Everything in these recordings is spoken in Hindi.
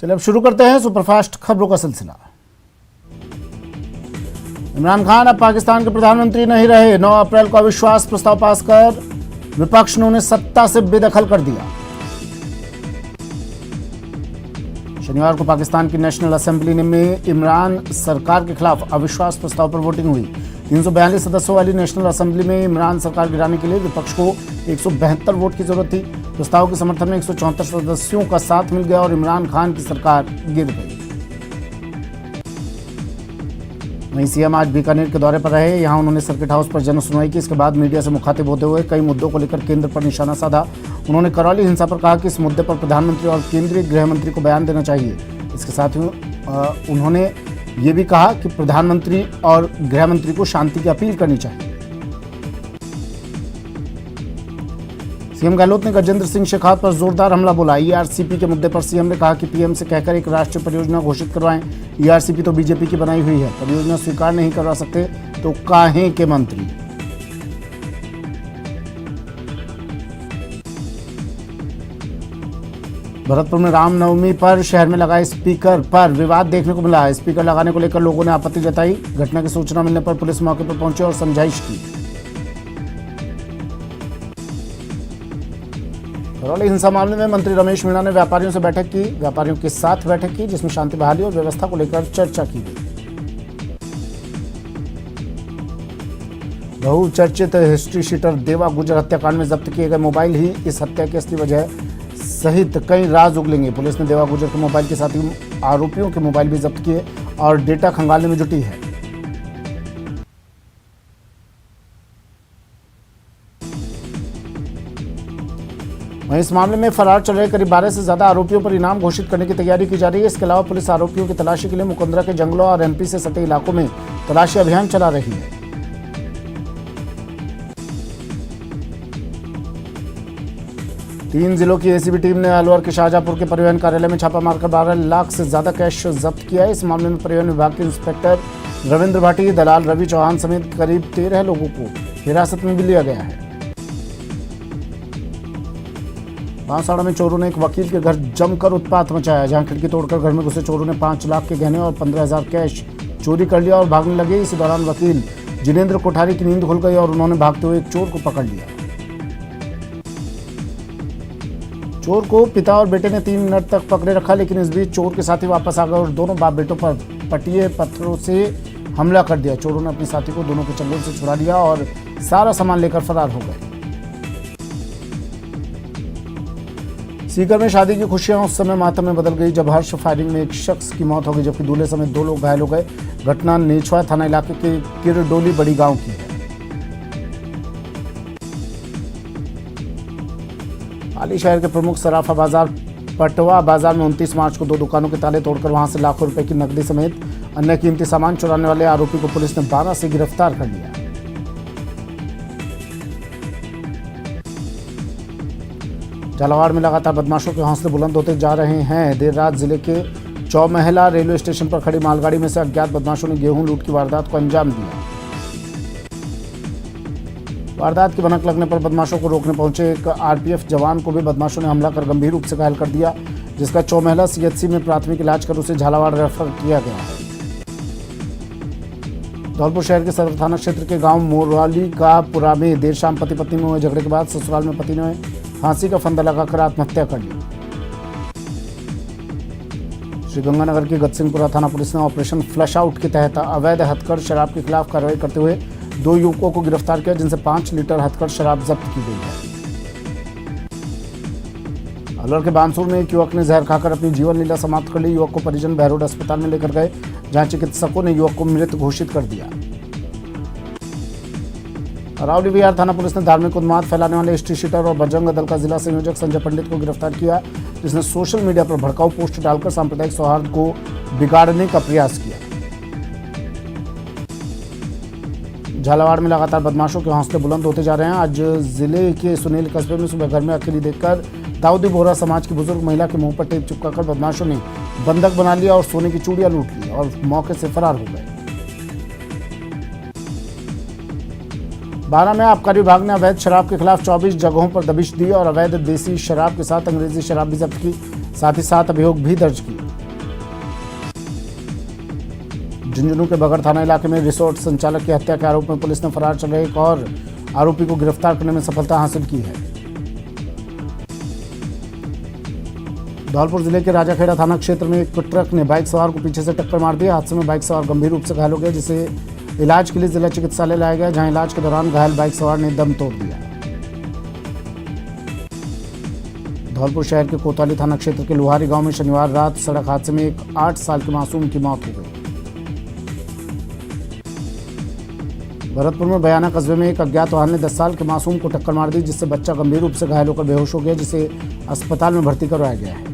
चलिए अब शुरू करते हैं सुपरफास्ट खबरों का सिलसिला। इमरान खान अब पाकिस्तान के प्रधानमंत्री नहीं रहे। 9 अप्रैल को अविश्वास प्रस्ताव पास कर विपक्ष ने उन्हें सत्ता से बेदखल कर दिया। शनिवार को पाकिस्तान की नेशनल असेंबली में इमरान सरकार के खिलाफ अविश्वास प्रस्ताव पर वोटिंग हुई। 342 सदस्यों वाली नेशनल असेंबली में इमरान सरकार गिराने के लिए विपक्ष को 172 वोट की जरूरत थी। प्रस्ताव के समर्थन में 174 सदस्यों का साथ मिल गया और इमरान खान की सरकार गिर गई। वहीं सीएम आज बीकानेर के दौरे पर रहे। यहां उन्होंने सर्किट हाउस पर जन सुनवाई की। इसके बाद मीडिया से मुखातिब होते हुए कई मुद्दों को लेकर केंद्र पर निशाना साधा। उन्होंने करौली हिंसा पर कहा कि इस मुद्दे पर प्रधानमंत्री और केंद्रीय गृह मंत्री को बयान देना चाहिए। इसके साथ ही उन्होंने ये भी कहा कि प्रधानमंत्री और गृह मंत्री को शांति की अपील करनी चाहिए। सीएम गहलोत ने गजेंद्र सिंह शेखावत पर जोरदार हमला बोला। ईआरसीपी के मुद्दे पर सीएम ने कहा कि पीएम से कहकर एक राष्ट्रीय परियोजना घोषित करवाएं। ईआरसीपी तो बीजेपी की बनाई हुई है, परियोजना स्वीकार नहीं करवा सकते तो काहे के मंत्री। भरतपुर में रामनवमी पर शहर में लगाए स्पीकर पर विवाद देखने को मिला। स्पीकर लगाने को लेकर लोगों ने आपत्ति जताई। घटना की सूचना मिलने पर पुलिस मौके पर पहुंची और समझाइश की। करौली हिंसा मामले में मंत्री रमेश मीणा ने व्यापारियों से बैठक की। व्यापारियों के साथ बैठक की जिसमें शांति बहाली और व्यवस्था को लेकर चर्चा की गई। बहुचर्चित हिस्ट्री शीटर देवा गुजर हत्याकांड में जब्त किए गए मोबाइल ही इस हत्या की असली वजह सहित कई राज उगलेंगे। पुलिस ने देवा गुजर के मोबाइल के साथ ही आरोपियों के मोबाइल भी जब्त किए और डेटा खंगालने में जुटी है। वहीं इस मामले में फरार चल रहे करीब 12 से ज्यादा आरोपियों पर इनाम घोषित करने की तैयारी की जा रही है। इसके अलावा पुलिस आरोपियों की तलाशी के लिए मुकंदरा के जंगलों और एमपी से सटे इलाकों में तलाशी अभियान चला रही है। तीन जिलों की एसीबी टीम ने अलवर के शाहजहांपुर के परिवहन कार्यालय में छापा मारकर 12 लाख से ज्यादा कैश जब्त किया है। इस मामले में परिवहन विभाग के इंस्पेक्टर रविंद्र भाटी, दलाल रवि चौहान समेत करीब 13 लोगों को हिरासत में भी लिया गया है। बांसवाड़ा में चोरों ने एक वकील के घर जमकर उत्पात मचाया। जहां खिड़की तोड़कर घर में घुसे चोरों ने 5 लाख के गहने और 15,000 कैश चोरी कर लिया और भागने लगे। इसी दौरान वकील जिनेंद्र कोठारी की नींद खुल गई और उन्होंने भागते हुए एक चोर को पकड़ लिया। चोर को पिता और बेटे ने 3 मिनट तक पकड़े रखा, लेकिन इस बीच चोर के साथी वापस आ गए और दोनों बाप बेटों पर पटिए पत्थरों से हमला कर दिया। चोरों ने अपने साथी को दोनों के चंगुल से छुड़ा लिया और सारा सामान लेकर फरार हो गए। सीकर में शादी की खुशियां उस समय मातम में बदल गई जब हर्ष फायरिंग में एक शख्स की मौत हो गई, जबकि दूल्हे समेत 2 लोग घायल हो गए। घटना नेछवा थाना इलाके के किरडोली बड़ी गांव की है। पाली शहर के प्रमुख सराफा बाजार पटवा बाजार में 29 मार्च को 2 दुकानों के ताले तोड़कर वहां से लाखों रुपए की नकदी समेत अन्य कीमती सामान चुराने वाले आरोपी को पुलिस ने 12 से गिरफ्तार कर लिया। झालावाड़ में लगातार बदमाशों के हौसले बुलंद होते जा रहे हैं। देर रात जिले के चौमहला रेलवे स्टेशन पर खड़ी मालगाड़ी में से अज्ञात बदमाशों ने गेहूं लूट की वारदात को अंजाम दिया। वारदात की भनक लगने पर बदमाशों को रोकने पहुंचे एक आरपीएफ जवान को भी बदमाशों ने हमला कर गंभीर रूप से घायल कर दिया, जिसका चौमहला सीएचसी में प्राथमिक इलाज कर उसे झालावाड़ रेफर किया गया है। धौलपुर शहर के सदर थाना क्षेत्र के गांव मोराली का पुरा में देर शाम पति पत्नी में हुए झगड़े के बाद ससुराल में पति ने फांसी का फंदा लगाकर आत्महत्या कर ली। श्रीगंगानगर की गतसिंहपुरा थाना पुलिस ने ऑपरेशन फ्लश आउट के तहत अवैध हथकढ़ शराब के खिलाफ कार्रवाई करते हुए 2 युवकों को गिरफ्तार किया, जिनसे 5 लीटर हथकढ़ शराब जब्त की गई है। अलवर के बानसूर में एक युवक ने जहर खाकर अपनी जीवन लीला समाप्त कर ली। युवक को परिजन बहरोड अस्पताल में लेकर गए, जहां चिकित्सकों ने युवक को मृत घोषित कर दिया। अरावली विहार थाना पुलिस ने धार्मिक उन्माद फैलाने वाले हिस्ट्री शीटर और बजरंग दल का जिला संयोजक संजय पंडित को गिरफ्तार किया, जिसने सोशल मीडिया पर भड़काऊ पोस्ट डालकर सांप्रदायिक सौहार्द को बिगाड़ने का प्रयास किया। झालावाड़ में लगातार बदमाशों के हौसले बुलंद होते जा रहे हैं। आज जिले के सुनील कस्बे में सुबह घर में अकेली देखकर दाऊदी बोहरा समाज की बुजुर्ग महिला के मुंह पर टेप चिपकाकर बदमाशों ने बंधक बना लिया और सोने की चूड़ियां लूट ली और मौके से फरार हो गए। बारह में आबकारी विभाग ने अवैध शराब के खिलाफ 24 जगहों पर दबिश दी और अवैध देसी शराब के साथ अंग्रेजी शराब भी जब्त की, साथ ही 7 अभियोग भी दर्ज किए। झुंझुनू के बगड़ थाना इलाके में रिसोर्ट संचालक की हत्या के आरोप में पुलिस ने फरार चल रहे एक और आरोपी को गिरफ्तार करने में सफलता हासिल की है। धौलपुर जिले के राजाखेड़ा थाना क्षेत्र में एक ट्रक ने बाइक सवार को पीछे से टक्कर मार दी। हादसे में बाइक सवार गंभीर रूप से घायल हो गया, जिसे इलाज के लिए जिला चिकित्सालय लाया गया, जहां इलाज के दौरान घायल बाइक सवार ने दम तोड़ दिया। धौलपुर शहर के कोतवाली थाना क्षेत्र के लोहारी गांव में शनिवार रात सड़क हादसे में एक 8 साल के मासूम की मौत हो गई। भरतपुर में बयाना कस्बे में एक अज्ञात वाहन ने 10 साल के मासूम को टक्कर मार दी, जिससे बच्चा गंभीर रूप से घायल होकर बेहोश हो गया, जिसे अस्पताल में भर्ती करवाया गया है।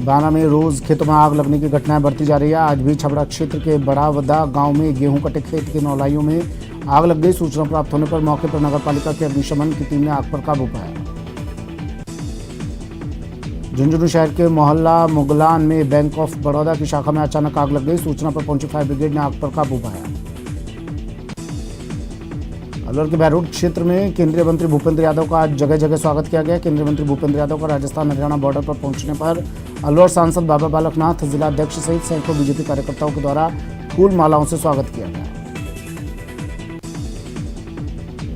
बाना में रोज खेतों में आग लगने की घटनाएं बढ़ती जा रही है। आज भी छबड़ा क्षेत्र के बड़ावदा गांव में गेहूं कटे खेत के नौलाइयों में आग लग गई। सूचना प्राप्त होने पर मौके पर नगर पालिका की अग्निशमन की टीम ने आग पर काबू पाया। झुंझुनू शहर के मोहल्ला मुगलान में बैंक ऑफ बड़ौदा की शाखा में अचानक आग लग गई। सूचना पर पहुंची फायर ब्रिगेड ने आग पर काबू पाया। अलवर के बहरोड क्षेत्र में केंद्रीय मंत्री भूपेंद्र यादव का आज जगह जगह स्वागत किया गया। केंद्रीय मंत्री भूपेंद्र यादव का राजस्थान हरियाणा बॉर्डर पर पहुंचने पर अलवर सांसद बाबा बालकनाथ, जिला अध्यक्ष सहित सैकड़ों बीजेपी कार्यकर्ताओं के द्वारा फूल मालाओं से स्वागत किया गया।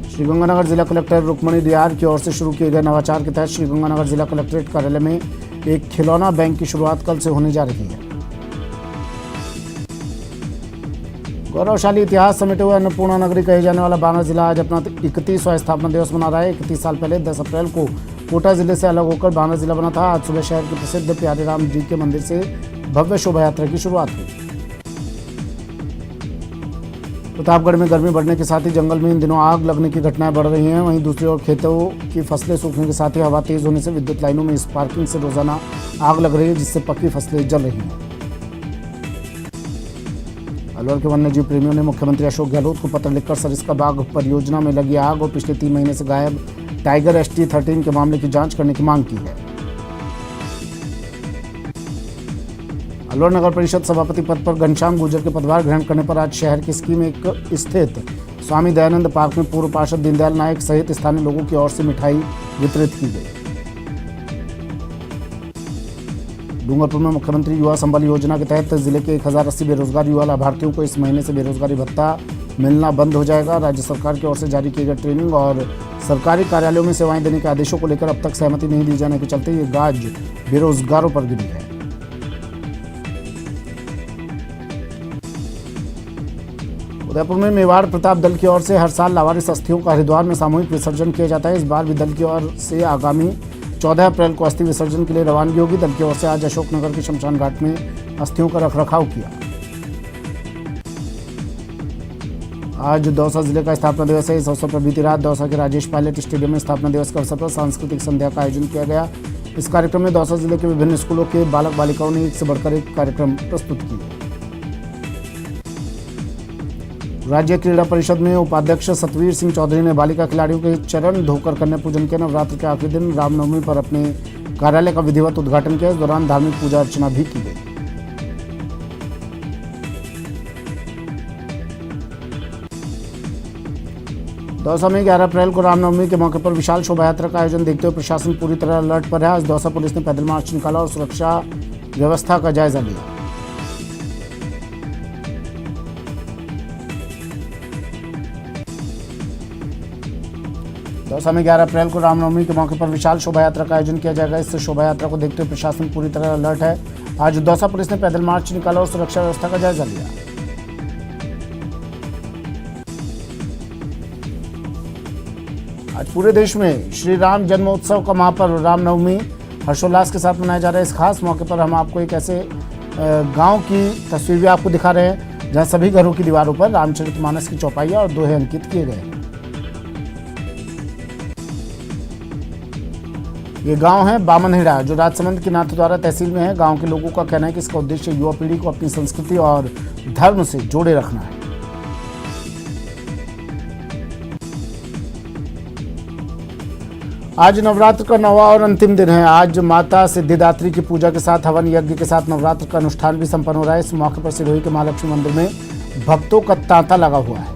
श्रीगंगानगर जिला कलेक्टर रुक्मणी डियार की ओर से शुरू किए गए नवाचार के तहत श्रीगंगानगर जिला कलेक्ट्रेट कार्यालय में एक खिलौना बैंक की शुरुआत कल से होने जा रही है। गौरवशाली इतिहास समेटे हुए अन्नपूर्णा नगरी कहे जाने वाला बाना जिला आज अपना 31वां स्थापना दिवस मना रहा है। 31 साल पहले 10 अप्रैल को कोटा जिले से अलग होकर बाना जिला बना था। आज सुबह शहर के प्रसिद्ध प्यारे राम जी के मंदिर से भव्य शोभा यात्रा की शुरुआत हुई। प्रतापगढ़ में गर्मी बढ़ने के साथ ही जंगल में इन दिनों आग लगने की घटनाएं बढ़ रही हैं। वहीं दूसरी ओर खेतों की फसलें सूखने के साथ ही हवा तेज होने से विद्युत लाइनों में स्पार्किंग से रोजाना आग लग रही है, जिससे पक्की फसलें जल रही हैं। अलवर के वन्यजीव प्रेमियों ने मुख्यमंत्री अशोक गहलोत को पत्र लिखकर सरिस्का बाघ परियोजना में लगी आग और पिछले 3 महीने से गायब टाइगर ST-13 के मामले की जांच करने की मांग की है। अलवर नगर परिषद सभापति पद पर घनश्याम गुर्जर के पदभार ग्रहण करने पर आज शहर की स्कीम एक स्थित स्वामी दयानंद पार्क में पूर्व पार्षद दीनदयाल नायक सहित स्थानीय लोगों की ओर से मिठाई वितरित की गई। डूंगरपुर में मुख्यमंत्री युवा संबल योजना के तहत जिले के 1080 बेरोजगार युवा लाभार्थियों को इस महीने से बेरोजगारी भत्ता मिलना बंद हो जाएगा। राज्य सरकार की ओर से जारी किए गए ट्रेनिंग और सरकारी कार्यालयों में सेवाएं देने के आदेशों को लेकर अब तक सहमति नहीं दी जाने के चलते ये गाज बेरोजगारों पर गिरी है। उदयपुर में मेवाड़ प्रताप दल की ओर से हर साल लावारिस अस्थियों का हरिद्वार में सामूहिक विसर्जन किया जाता है। इस बार भी दल की ओर से आगामी 14 अप्रैल को अस्थि विसर्जन के लिए रवानगी होगी। दल की ओर से आज अशोकनगर के शमशान घाट में अस्थियों का रखरखाव किया। आज दौसा जिले का स्थापना दिवस है। इस अवसर पर बीती रात दौसा के राजेश पायलट स्टेडियम में स्थापना दिवस के अवसर पर सांस्कृतिक संध्या का आयोजन किया गया। इस कार्यक्रम में दौसा जिले के विभिन्न स्कूलों के बालक बालिकाओं ने एक से बढ़कर एक कार्यक्रम प्रस्तुत किए। राज्य क्रीड़ा परिषद में उपाध्यक्ष सतवीर सिंह चौधरी ने बालिका खिलाड़ियों के चरण धोकर कन्या पूजन किया। नवरात्र के आखिरी दिन रामनवमी पर अपने कार्यालय का विधिवत उद्घाटन किया। इस दौरान धार्मिक पूजा अर्चना भी की गई। दौसा में 11 अप्रैल को रामनवमी के मौके पर विशाल शोभा यात्रा का आयोजन देखते हुए प्रशासन पूरी तरह अलर्ट पर है। आज दौसा पुलिस ने पैदल मार्च निकाला और सुरक्षा व्यवस्था का जायजा लिया। दौसा में 11 अप्रैल को रामनवमी के मौके पर विशाल शोभा यात्रा का आयोजन किया जाएगा। इस शोभा यात्रा को देखते हुए प्रशासन पूरी तरह अलर्ट है। आज दौसा पुलिस ने पैदल मार्च निकाला और सुरक्षा व्यवस्था का जायजा लिया। आज पूरे देश में श्री राम जन्मोत्सव का महापर्व रामनवमी हर्षोल्लास के साथ मनाया जा रहा है। इस खास मौके पर हम आपको एक ऐसे गांव की तस्वीर भी आपको दिखा रहे हैं जहां सभी घरों की दीवारों पर रामचरितमानस की चौपाइयां और दोहे अंकित किए गए हैं। ये गांव है बामनहेड़ा, जो राजसमंद के नाथद्वारा तहसील में है। गांव के लोगों का कहना है कि इसका उद्देश्य युवा पीढ़ी को अपनी संस्कृति और धर्म से जोड़े रखना है। आज नवरात्र का 9वां और अंतिम दिन है। आज माता सिद्धिदात्री की पूजा के साथ हवन यज्ञ के साथ नवरात्र का अनुष्ठान भी संपन्न हो रहा है। इस मौके पर सिरोही के महालक्ष्मी मंदिर में भक्तों का तांता लगा हुआ है।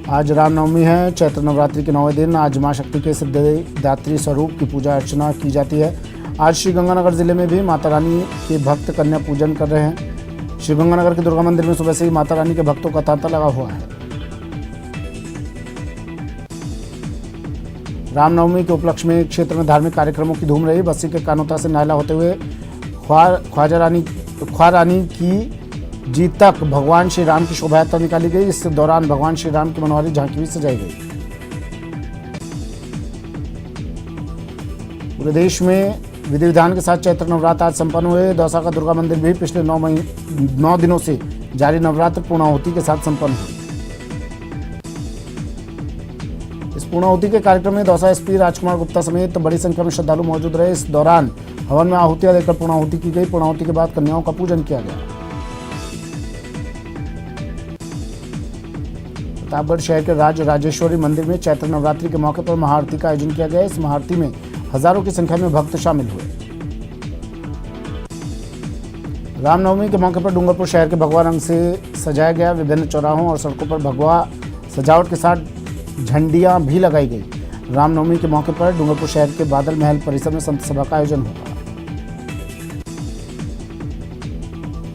आज रामनवमी है। चैत्र नवरात्रि के 9वें दिन आज मां शक्ति के सिद्धिदात्री स्वरूप की पूजा अर्चना की जाती है। आज श्रीगंगानगर जिले में भी माता रानी के भक्त कन्या पूजन कर रहे हैं। श्रीगंगानगर के दुर्गा मंदिर में सुबह से ही माता रानी के भक्तों का तांता लगा हुआ है। रामनवमी के उपलक्ष्य में क्षेत्र में धार्मिक कार्यक्रमों की धूम रही। बस्सी के कानोता से नायला होते हुए ख्वार रानी की जी तक भगवान श्री राम की शोभा यात्रा निकाली गई। इस दौरान भगवान श्री राम की मनोहारी झांकी भी सजाई गई। पूरे देश में विधि विधान के साथ चैत्र नवरात्र आज संपन्न हुए। दौसा का दुर्गा मंदिर भी पिछले 9 दिनों से जारी नवरात्र पूर्णाहुति के साथ संपन्न हुई। इस पूर्णाहुति के कार्यक्रम में दौसा एसपी राजकुमार गुप्ता समेत बड़ी संख्या में श्रद्धालु मौजूद रहे। इस दौरान हवन में आहुतियां देकर पूर्णाहुति की गई। पूर्णाहुति के बाद कन्याओं का पूजन किया गया। प्रतापगढ़ शहर के राज राजेश्वरी मंदिर में चैत्र नवरात्रि के मौके पर महाआरती का आयोजन किया गया। इस महाआरती में हजारों की संख्या में भक्त शामिल हुए। रामनवमी के मौके पर डूंगरपुर शहर के भगवा रंग से सजाया गया। विभिन्न चौराहों और सड़कों पर भगवा सजावट के साथ झंडियां भी लगाई गई। रामनवमी के मौके पर डूंगरपुर शहर के बादल महल परिसर में संत सभा का आयोजन होगा।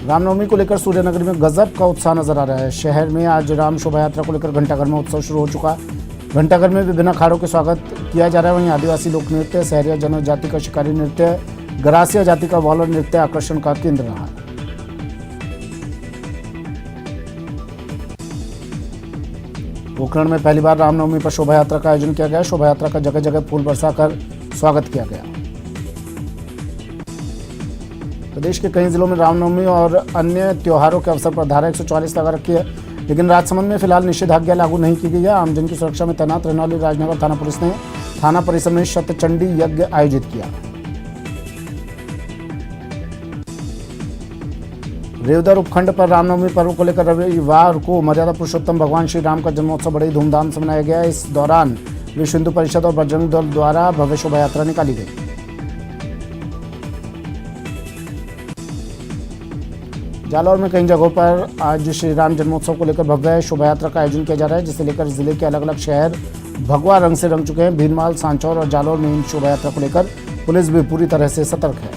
रामनवमी को लेकर सूर्यनगर में गजब का उत्साह नजर आ रहा है। शहर में आज राम शोभा यात्रा को लेकर घंटाघर में उत्सव शुरू हो चुका। घंटाघर में विभिन्न अखाड़ों के स्वागत किया जा रहा है। वहीं आदिवासी लोक नृत्य, सहरिया जनजाति का शिकारी नृत्य, गरासिया जाति का वालर नृत्य आकर्षण का केंद्र रहा। पोखरण में पहली बार रामनवमी पर शोभा यात्रा का आयोजन किया गया। शोभा यात्रा का जगह जगह फूल बरसाकर स्वागत किया गया। प्रदेश के कई जिलों में रामनवमी और अन्य त्योहारों के अवसर पर धारा 144 लगा रखी है, लेकिन राजसमंद में फिलहाल निषेधाज्ञा लागू नहीं की गई है। आमजन की सुरक्षा में तैनात रहने वाली राजनगर थाना पुलिस ने थाना परिसर में शतचंडी यज्ञ आयोजित किया। रेवदर उपखंड पर रामनवमी पर्व को लेकर रविवार को मर्यादा पुरुषोत्तम भगवान श्री राम का जन्मोत्सव बड़ी धूमधाम से मनाया गया। इस दौरान विश्व हिंदू परिषद और बजरंग दल द्वारा भव्य शोभा यात्रा निकाली गई। जालौर में कई जगहों पर आज श्री राम जन्मोत्सव को लेकर भव्य शोभा यात्रा का आयोजन किया जा रहा है, जिसे लेकर जिले के अलग अलग शहर भगवा रंग से रंग चुके हैं। भीनमाल, सांचौर और जालौर में इन शोभा यात्रा को लेकर पुलिस भी पूरी तरह से सतर्क है।